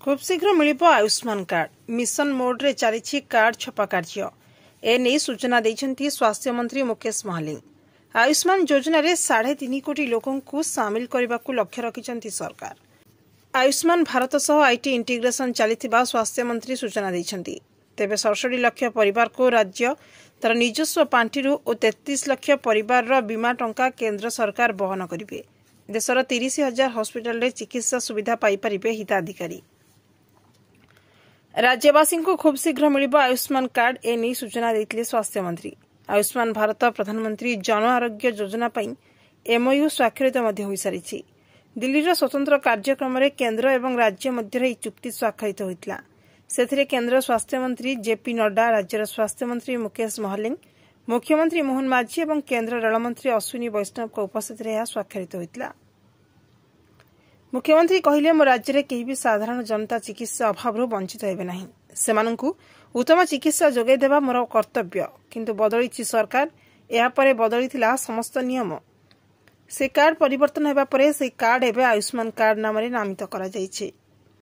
खूब शीघ्र मिलिबो Ayushman card mission mode रे चली कार्ड छपा कार्य एने सूचना देइछन्ती स्वास्थ्य मंत्री मुकेश महालिंग। आयुष्मान योजना रे 3.5 कोटी लोकों को सामिल करने को लक्ष्य रखिछन्ती सरकार। आयुष्मान भारत सह आईटी इंटीग्रेशन चलिथिबा स्वास्थ्य मंत्री सूचना देइछन्ती। तेबे 67 लाख परिवार को राज्य तर निजस्व पांठिरु और 33 लाख परिवार रो बीमा टंका केंद्र सरकार बहन करिवे। देशर 30,000 हॉस्पिटल रे चिकित्सा सुविधा पाई परिबे हिताधिकारी। राज्यवासी को खूब शीघ्र मिलिबो आयुष्मान कार्ड एने सूचना देइथिले स्वास्थ्य मंत्री। आयुष्मान भारत प्रधानमंत्री जन आरोग्य योजना पई एमओयू स्वाक्षरित मध्ये होई सारिछि। दिल्लीर स्वतंत्र कार्यक्रम रे केंद्र एवं राज्य मध्य ए चुक्ति स्वाक्षरित होइतला। सेथिरे केंद्र स्वास्थ्य मंत्री जेपी नड्डा, राज्यर स्वास्थ्य मंत्री मुकेश महालिंग, मुख्यमंत्री मोहन माझी एवं केंद्र रेल मंत्री अश्विनी वैष्णव को उपस्थित यह स्वाक्षरित होइतला। मुख्यमंत्री कहिले मो राज्य में केही भी साधारण जनता चिकित्सा अभाव वंचित हेबे नहीं। सेमानंकु उत्तम चिकित्सा जोगाई देबा मोर कर्तव्य, किंतु बदलिछि सरकार। या परे बदलिथिला समस्त नियम। से कार्ड परिवर्तन हेबा परे से कार्ड एबे आयुष्मान कार्ड नाम रे नामित करा जाइछि।